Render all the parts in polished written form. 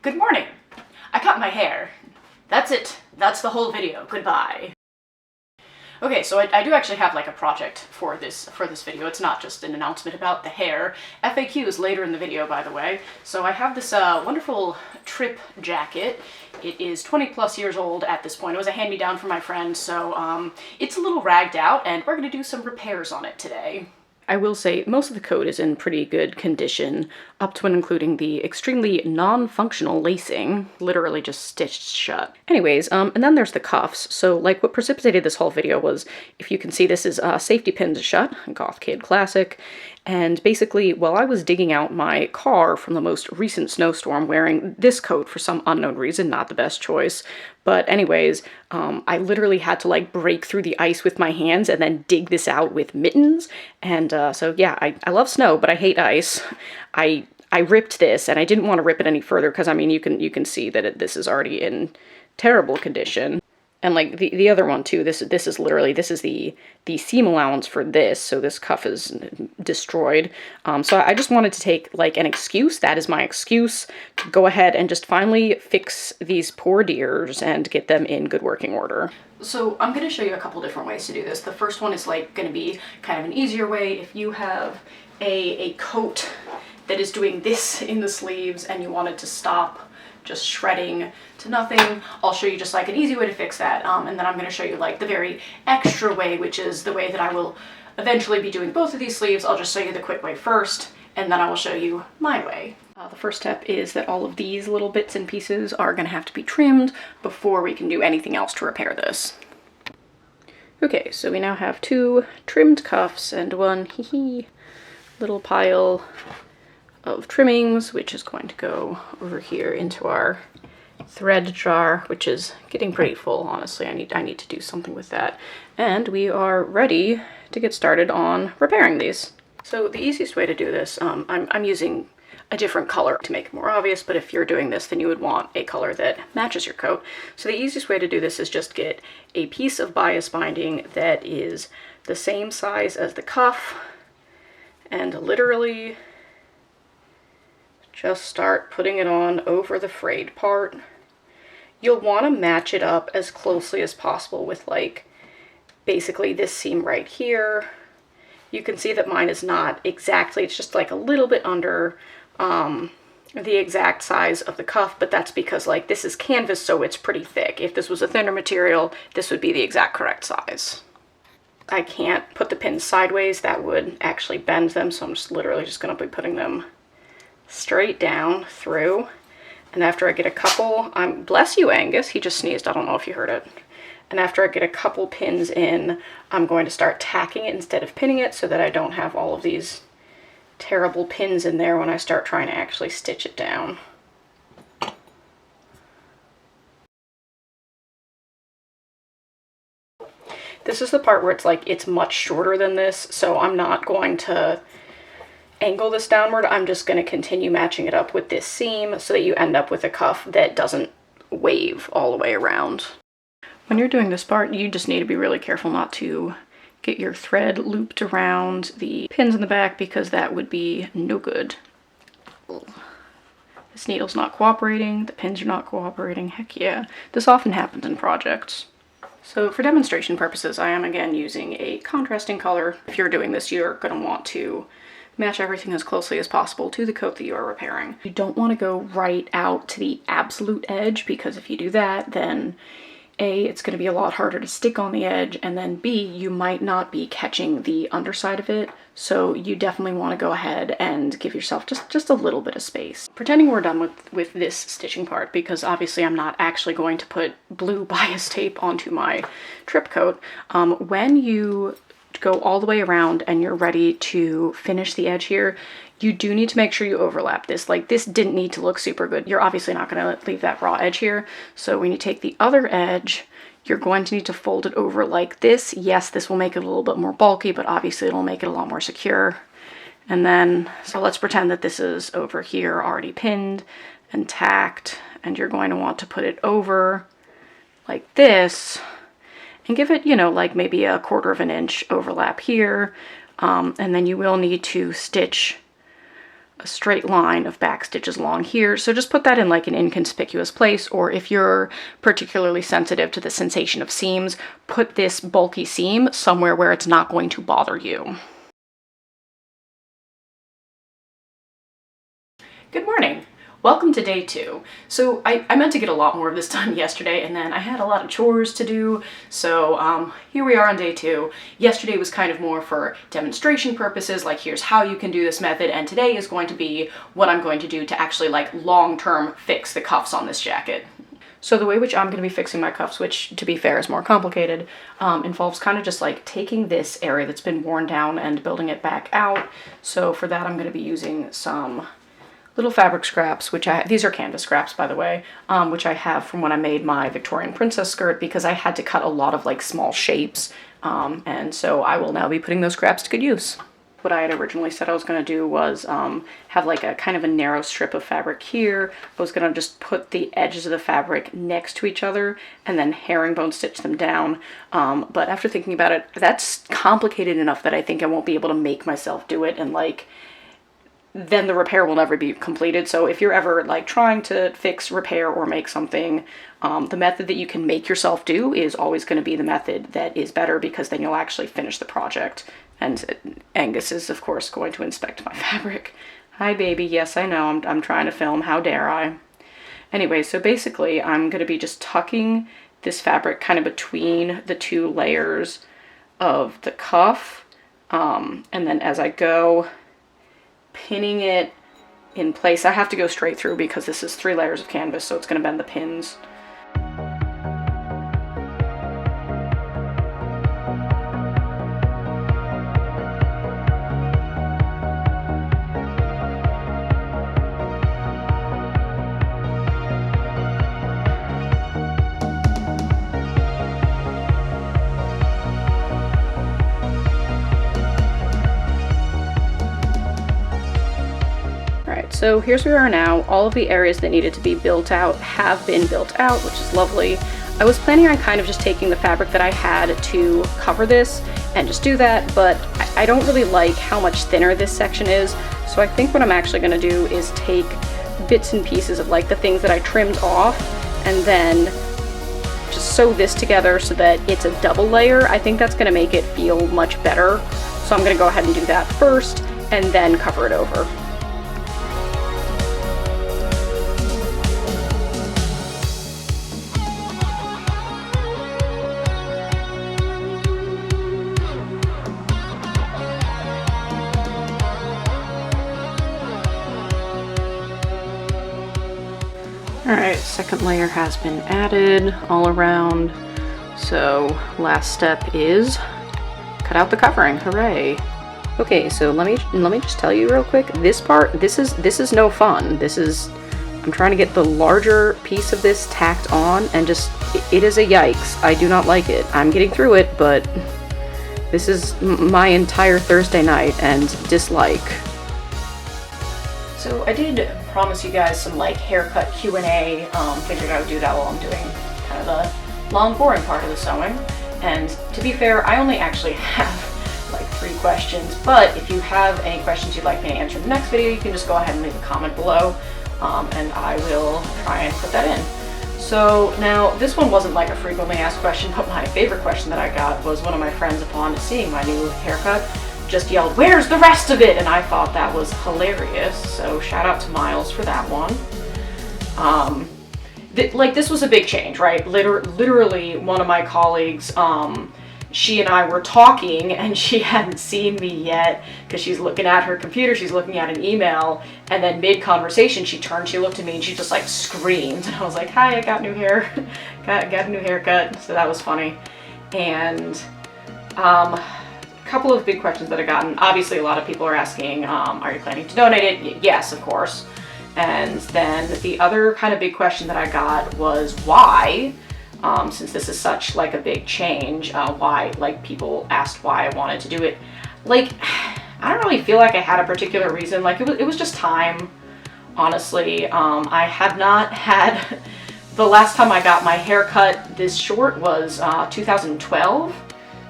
Good morning. I cut my hair. That's it. That's the whole video. Goodbye. Okay, so I do actually have like a project for this video. It's not just an announcement about the hair. FAQs later in the video, by the way. So I have this wonderful Tripp jacket. It is 20 plus years old at this point. It was a hand-me-down from my friend, so it's a little ragged out, and we're gonna do some repairs on it today. I will say most of the coat is in pretty good condition, up to and including the extremely non-functional lacing, literally just stitched shut. Anyways, and then there's the cuffs. So like what precipitated this whole video was, if you can see, this is safety pins shut, Goth Kid classic. And basically, while I was digging out my car from the most recent snowstorm wearing this coat for some unknown reason, not the best choice, but anyways, I literally had to like break through the ice with my hands and then dig this out with mittens. And so yeah, I love snow, but I hate ice. I ripped this, and I didn't want to rip it any further because I mean you can see that this is already in terrible condition. And like the other one too, this is literally, this is the seam allowance for this, so this cuff is destroyed. So I just wanted to take like an excuse, that is my excuse, to go ahead and just finally fix these poor deers and get them in good working order. So I'm going to show you a couple different ways to do this. The first one is like going to be kind of an easier way. If you have a coat that is doing this in the sleeves and you want it to stop just shredding to nothing, I'll show you just like an easy way to fix that. And then I'm going to show you like the very extra way, which is the way that I will eventually be doing both of these sleeves. I'll just show you the quick way first, and then I will show you my way. The first step is that all of these little bits and pieces are going to have to be trimmed before we can do anything else to repair this. Okay, so we now have two trimmed cuffs and one little pile of trimmings, which is going to go over here into our thread jar, which is getting pretty full, honestly. I need to do something with that. And we are ready to get started on repairing these. So the easiest way to do this, I'm using a different color to make it more obvious, but if you're doing this, then you would want a color that matches your coat. So the easiest way to do this is just get a piece of bias binding that is the same size as the cuff, and literally just start putting it on over the frayed part. You'll want to match it up as closely as possible with like basically this seam right here. You can see that mine is not exactly, it's just like a little bit under the exact size of the cuff, but that's because like this is canvas, so it's pretty thick. If this was a thinner material, this would be the exact correct size. I can't put the pins sideways, that would actually bend them, so I'm just literally just going to be putting them straight down through. And after I get a couple, bless you Angus, he just sneezed, I don't know if you heard it. And after I get a couple pins in, I'm going to start tacking it instead of pinning it so that I don't have all of these terrible pins in there when I start trying to actually stitch it down. This is the part where it's like, it's much shorter than this, so I'm not going to angle this downward. I'm just going to continue matching it up with this seam so that you end up with a cuff that doesn't wave all the way around. When you're doing this part, you just need to be really careful not to get your thread looped around the pins in the back, because that would be no good. This needle's not cooperating, the pins are not cooperating, heck yeah. This often happens in projects. So for demonstration purposes, I am again using a contrasting color. If you're doing this, you're going to want to match everything as closely as possible to the coat that you are repairing. You don't want to go right out to the absolute edge, because if you do that, then A, it's going to be a lot harder to stick on the edge, and then B, you might not be catching the underside of it, so you definitely want to go ahead and give yourself just a little bit of space. Pretending we're done with this stitching part, because obviously I'm not actually going to put blue bias tape onto my Tripp coat, when you go all the way around and you're ready to finish the edge here, you do need to make sure you overlap this. Like, this didn't need to look super good. You're obviously not going to leave that raw edge here. So when you take the other edge, you're going to need to fold it over like this. Yes, this will make it a little bit more bulky, but obviously it'll make it a lot more secure. And then, so let's pretend that this is over here already pinned and tacked, and you're going to want to put it over like this and give it, you know, like maybe a 1/4 of an inch overlap here. And then you will need to stitch a straight line of back stitches along here. So just put that in like an inconspicuous place, or if you're particularly sensitive to the sensation of seams, put this bulky seam somewhere where it's not going to bother you. Good morning. Welcome to day 2. So I meant to get a lot more of this done yesterday, and then I had a lot of chores to do, so here we are on day 2. Yesterday was kind of more for demonstration purposes, like here's how you can do this method, and today is going to be what I'm going to do to actually like long-term fix the cuffs on this jacket. So the way which I'm going to be fixing my cuffs, which to be fair is more complicated, involves kind of just like taking this area that's been worn down and building it back out. So for that I'm going to be using some little fabric scraps, these are canvas scraps by the way, which I have from when I made my Victorian princess skirt, because I had to cut a lot of like small shapes, and so I will now be putting those scraps to good use. What I had originally said I was going to do was have like a kind of a narrow strip of fabric here. I was going to just put the edges of the fabric next to each other and then herringbone stitch them down, but after thinking about it, that's complicated enough that I think I won't be able to make myself do it, and like then the repair will never be completed. So if you're ever like trying to fix, repair, or make something, the method that you can make yourself do is always going to be the method that is better, because then you'll actually finish the project. And Angus is of course going to inspect my fabric. Hi baby, yes I know, I'm trying to film, how dare I. Anyway, so basically I'm going to be just tucking this fabric kind of between the 2 layers of the cuff, and then as I go, pinning it in place. I have to go straight through because this is 3 layers of canvas, so it's going to bend the pins. So here's where we are now. All of the areas that needed to be built out have been built out, which is lovely. I was planning on kind of just taking the fabric that I had to cover this and just do that, but I don't really like how much thinner this section is. So I think what I'm actually going to do is take bits and pieces of like the things that I trimmed off and then just sew this together so that it's a double layer. I think that's going to make it feel much better. So I'm going to go ahead and do that first and then cover it over. Alright, second layer has been added all around, so last step is cut out the covering. Hooray! Okay, so let me just tell you real quick, this part, this is no fun. I'm trying to get the larger piece of this tacked on, and just, it is a yikes. I do not like it. I'm getting through it, but this is my entire Thursday night and dislike. So I did promise you guys some like haircut Q&A, figured I would do that while I'm doing kind of the long boring part of the sewing. And to be fair, I only actually have like 3 questions, but if you have any questions you'd like me to answer in the next video, you can just go ahead and leave a comment below, and I will try and put that in. So now this one wasn't like a frequently asked question, but my favorite question that I got was one of my friends upon seeing my new haircut just yelled, "Where's the rest of it?" And I thought that was hilarious, so shout out to Miles for that one. Like, this was a big change, right? Literally one of my colleagues, she and I were talking and she hadn't seen me yet because she's looking at her computer, she's looking at an email, and then mid-conversation she turned, she looked at me and she just like screamed, and I was like, "Hi, I got new hair." got a new haircut, so that was funny. And couple of big questions that I've gotten. Obviously, a lot of people are asking, are you planning to donate it? Yes, of course. And then the other kind of big question that I got was why, since this is such like a big change, why, like people asked why I wanted to do it. Like, I don't really feel like I had a particular reason. Like it was just time, honestly. I have not had, the last time I got my hair cut this short was 2012.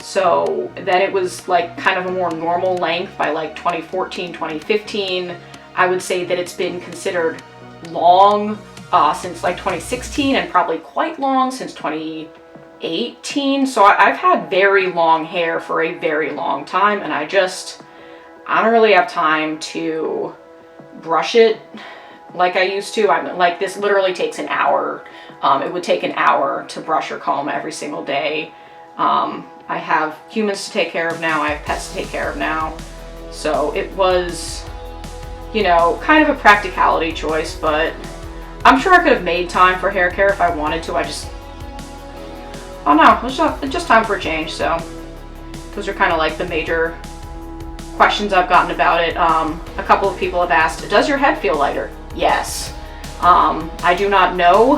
So then it was like kind of a more normal length by like 2014, 2015. I would say that it's been considered long since like 2016, and probably quite long since 2018. So I've had very long hair for a very long time, and I don't really have time to brush it like I used to. Like, this literally takes an hour. It would take an hour to brush or comb every single day. I have humans to take care of now. I have pets to take care of now. So it was, you know, kind of a practicality choice, but I'm sure I could have made time for hair care if I wanted to. Oh no, it's just time for a change. So those are kind of like the major questions I've gotten about it. A couple of people have asked, does your head feel lighter? Yes. I do not know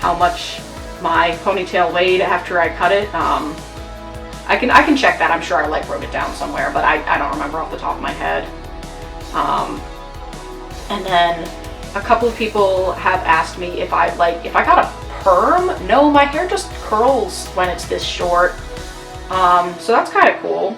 how much my ponytail weighed after I cut it. I can check that. I'm sure I like wrote it down somewhere, but I don't remember off the top of my head. And then a couple of people have asked me if I got a perm. No, my hair just curls when it's this short. So that's kind of cool.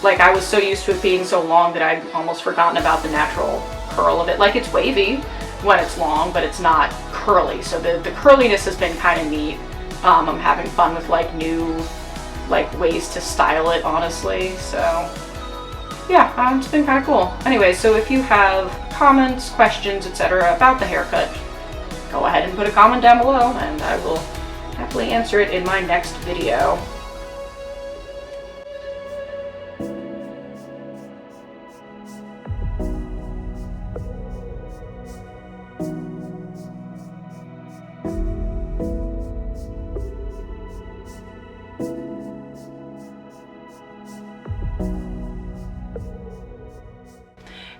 Like, I was so used to it being so long that I'd almost forgotten about the natural curl of it. Like, it's wavy when it's long, but it's not curly. So the curliness has been kind of neat. I'm having fun with like new ways to style it, honestly. So yeah, it's been kind of cool. Anyway, so if you have comments, questions, etc. about the haircut, go ahead and put a comment down below, and I will happily answer it in my next video.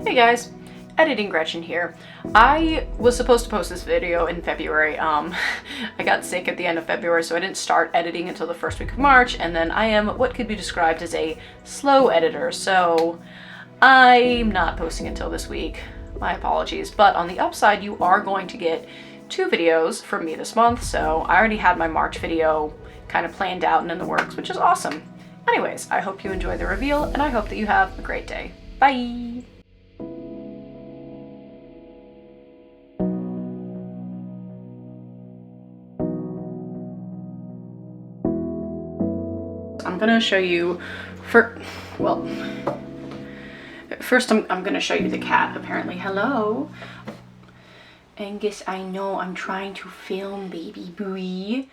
Hey guys, Editing Gretchen here. I was supposed to post this video in February. I got sick at the end of February, so I didn't start editing until the first week of March, and then I am what could be described as a slow editor, so I'm not posting until this week. My apologies. But on the upside, you are going to get 2 videos from me this month, so I already had my March video kind of planned out and in the works, which is awesome. Anyways, I hope you enjoy the reveal, and I hope that you have a great day. Bye! I'm gonna show you, first I'm gonna show you the cat, apparently. Hello. Angus, I know I'm trying to film, baby boy.